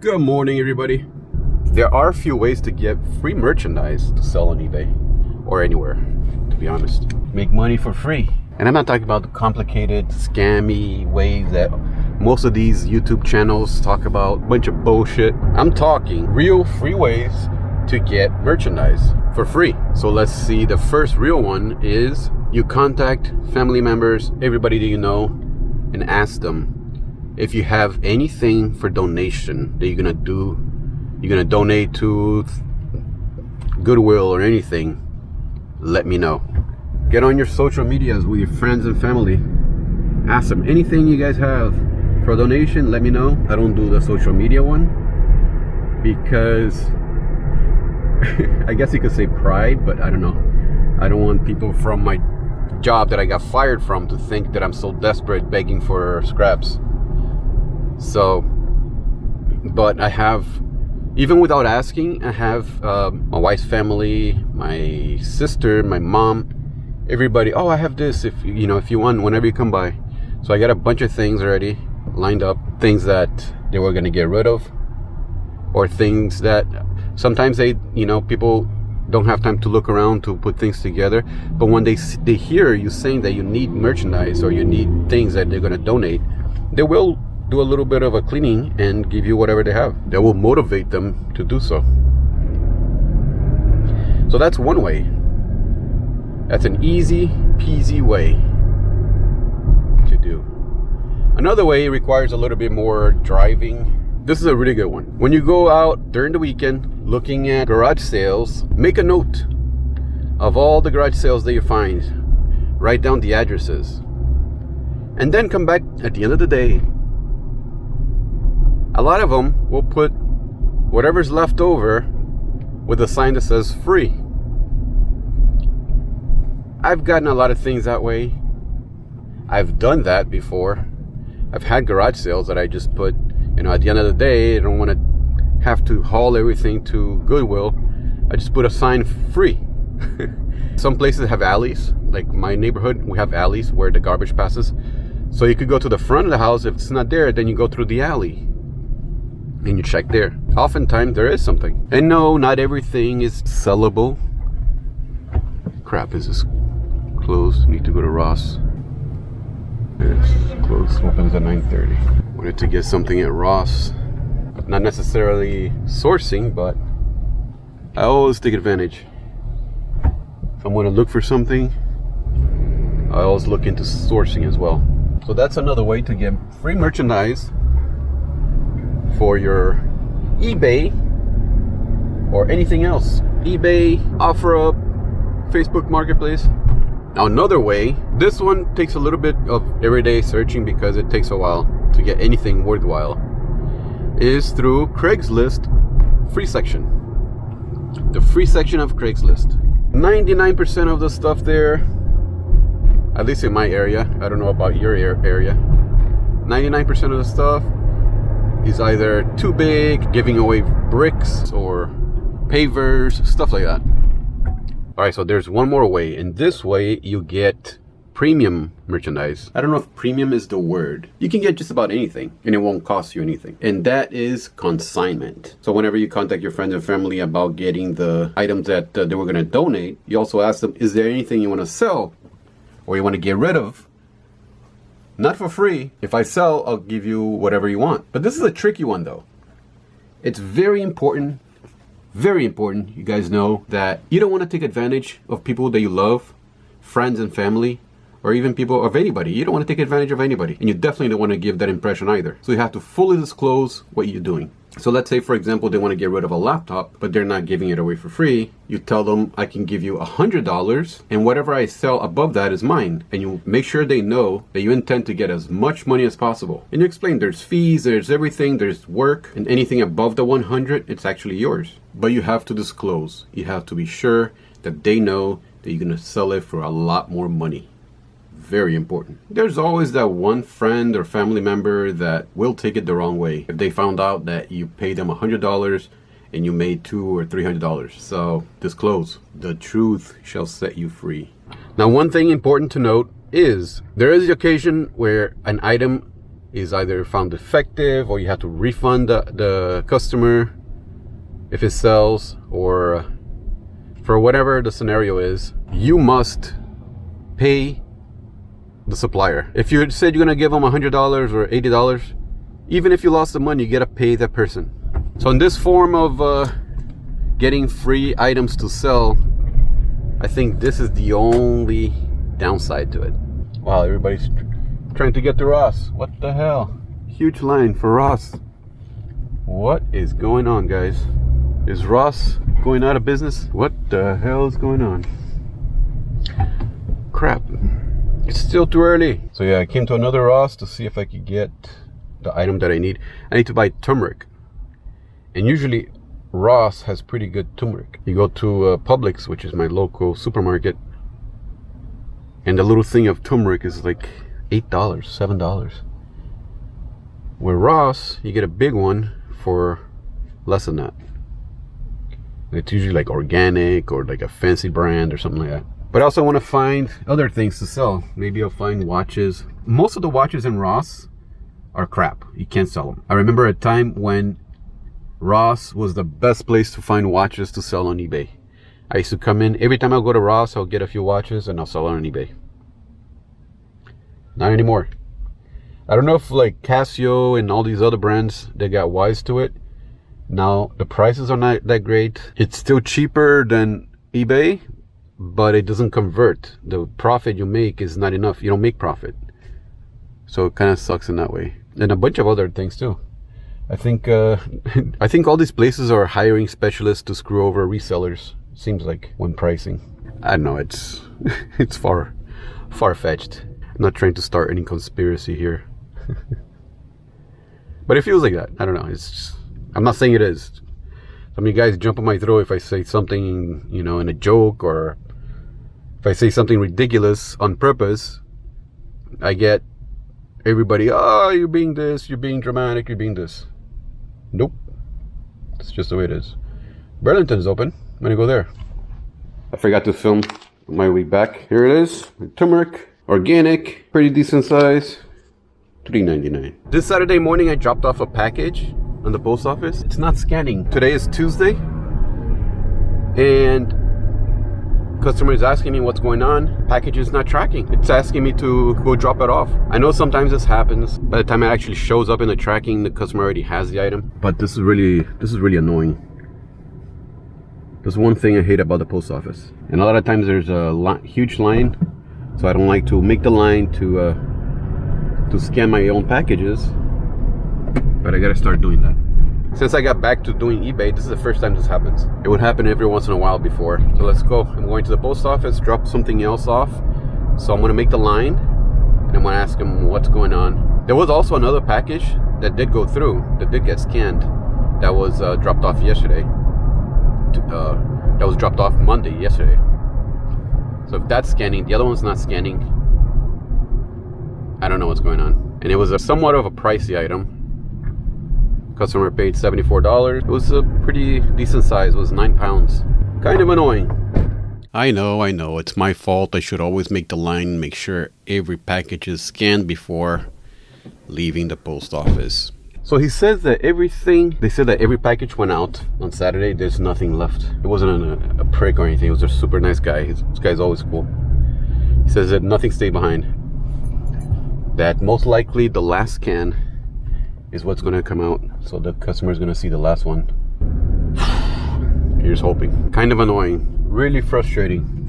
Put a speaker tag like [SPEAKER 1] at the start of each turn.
[SPEAKER 1] Good morning, everybody. There are a few ways to get free merchandise to sell on eBay or anywhere, to be honest. Make money for free. And I'm not talking about the complicated, scammy ways that most of these YouTube channels talk about, a bunch of bullshit. I'm talking real free ways to get merchandise for free. So let's see, the first real one is you contact family members, everybody that you know, and ask them if you have anything for donation that you're gonna donate to Goodwill or anything. Let me know. Get on your social medias with your friends and family. Ask them anything you guys have for a donation. Let me know. I don't do the social media one because I guess you could say pride, but I don't know. I don't want people from my job that I got fired from to think that I'm so desperate begging for scraps. So, but I have, even without asking, I have my wife's family, my sister, my mom, everybody. Oh, I have this. If you want, whenever you come by. So I got a bunch of things already lined up. Things that they were gonna get rid of, or things that sometimes people don't have time to look around to put things together. But when they hear you saying that you need merchandise or you need things that they're gonna donate, they will do a little bit of a cleaning and give you whatever they have. That will motivate them to do so. So that's one way. That's an easy peasy way to do. Another way requires a little bit more driving. This is a really good one. When you go out during the weekend looking at garage sales, make a note of all the garage sales that you find. Write down the addresses. And then come back at the end of the day. A lot of them will put whatever's left over with a sign that says free. I've gotten a lot of things that way. I've done that before. I've had garage sales that I just put, at the end of the day, I don't want to have to haul everything to Goodwill. I just put a sign free. Some places have alleys, like my neighborhood, we have alleys where the garbage passes. So you could go to the front of the house. If it's not there, then you go through the alley and you check there. Oftentimes there is something. And no, not everything is sellable. Crap, is this closed? Need to go to Ross. It's closed. Opens at 9:30. Wanted to get something at Ross. Not necessarily sourcing, but I always take advantage. If I'm going to look for something, I always look into sourcing as well. So that's another way to get free merchandise for your eBay or anything else. eBay, OfferUp, Facebook Marketplace. Now another way, this one takes a little bit of everyday searching because it takes a while to get anything worthwhile, is through Craigslist free section. The free section of Craigslist. 99% of the stuff there, at least in my area, I don't know about your area, 99% of the stuff is either too big, giving away bricks or pavers, stuff like that. All right, so there's one more way. In this way, you get premium merchandise. I don't know if premium is the word. You can get just about anything and it won't cost you anything. And that is consignment. So whenever you contact your friends and family about getting the items that they were gonna donate, you also ask them, is there anything you wanna sell or you wanna get rid of? Not for free. If I sell, I'll give you whatever you want. But this is a tricky one though. It's very important you guys know that you don't want to take advantage of people that you love, friends and family, or even people of anybody. You don't want to take advantage of anybody. And you definitely don't want to give that impression either. So you have to fully disclose what you're doing. So let's say, for example, they want to get rid of a laptop, but they're not giving it away for free. You tell them, I can give you $100 and whatever I sell above that is mine. And you make sure they know that you intend to get as much money as possible. And you explain there's fees, there's everything, there's work, and anything above the 100, it's actually yours. But you have to disclose. You have to be sure that they know that you're going to sell it for a lot more money. Very important. There's always that one friend or family member that will take it the wrong way if they found out that you paid them $100 and you made $200 or $300. So disclose. The truth shall set you free. Now, one thing important to note is there is the occasion where an item is either found defective, or you have to refund the customer if it sells, or for whatever the scenario is, you must pay the supplier. If you said you're gonna give them $100 or $80, even if you lost the money, you gotta pay that person. So in this form of getting free items to sell, I think this is the only downside to it. Wow, everybody's trying to get to Ross. What the hell? Huge line for Ross. What is going on, guys? Is Ross going out of business? What the hell is going on? Crap. It's still too early. So yeah, I came to another Ross to see if I could get the item that I need. I need to buy turmeric. And usually Ross has pretty good turmeric. You go to Publix, which is my local supermarket, and the little thing of turmeric is like $8, $7. With Ross, you get a big one for less than that. It's usually like organic or like a fancy brand or something like that. But I also want to find other things to sell. Maybe I'll find watches. Most of the watches in Ross are crap. You can't sell them. I remember a time when Ross was the best place to find watches to sell on eBay. I used to come in, every time I go to Ross, I'll get a few watches and I'll sell on eBay. Not anymore. I don't know if like Casio and all these other brands, they got wise to it. Now the prices are not that great. It's still cheaper than eBay, but it doesn't convert. The profit you make is not enough. You don't make profit. So it kind of sucks in that way. And a bunch of other things too. I think all these places are hiring specialists to screw over resellers. Seems like when pricing. I don't know, it's it's far-fetched. I'm not trying to start any conspiracy here. But it feels like that. I don't know. It's just, I'm not saying it is. Some of you guys jump on my throat if I say something, you know, in a joke, or if I say something ridiculous on purpose. I get everybody, oh, you're being this, you're being dramatic, you're being this. Nope. It's just the way it is. Burlington's open. I'm gonna go there. I forgot to film my way back. Here it is. Turmeric, organic, pretty decent size. $3.99. This Saturday morning I dropped off a package on the post office. It's not scanning. Today is Tuesday, and customer is asking me what's going on. Package is not tracking. It's asking me to go drop it off. I know sometimes this happens. By the time it actually shows up in the tracking, the customer already has the item. But this is really annoying. There's one thing I hate about the post office, and a lot of times there's a huge line, so I don't like to make the line to scan my own packages. But I gotta start doing that. Since I got back to doing eBay, this is the first time this happens. It would happen every once in a while before. So let's go. I'm going to the post office, drop something else off. So I'm gonna make the line, and I'm gonna ask him what's going on. There was also another package that did go through, that did get scanned, that was dropped off yesterday. That was dropped off Monday, yesterday. So if that's scanning, the other one's not scanning, I don't know what's going on. And it was somewhat of a pricey item. Customer paid $74. It was a pretty decent size. It was 9 pounds. Kind of annoying. I know. It's my fault. I should always make the line, make sure every package is scanned before leaving the post office. So he says that they said that every package went out on Saturday. There's nothing left. It wasn't a prick or anything. It was a super nice guy. This guy's always cool. He says that nothing stayed behind. That most likely the last scan is what's going to come out. So the customer is going to see the last one. Here's hoping. Kind of annoying. Really frustrating.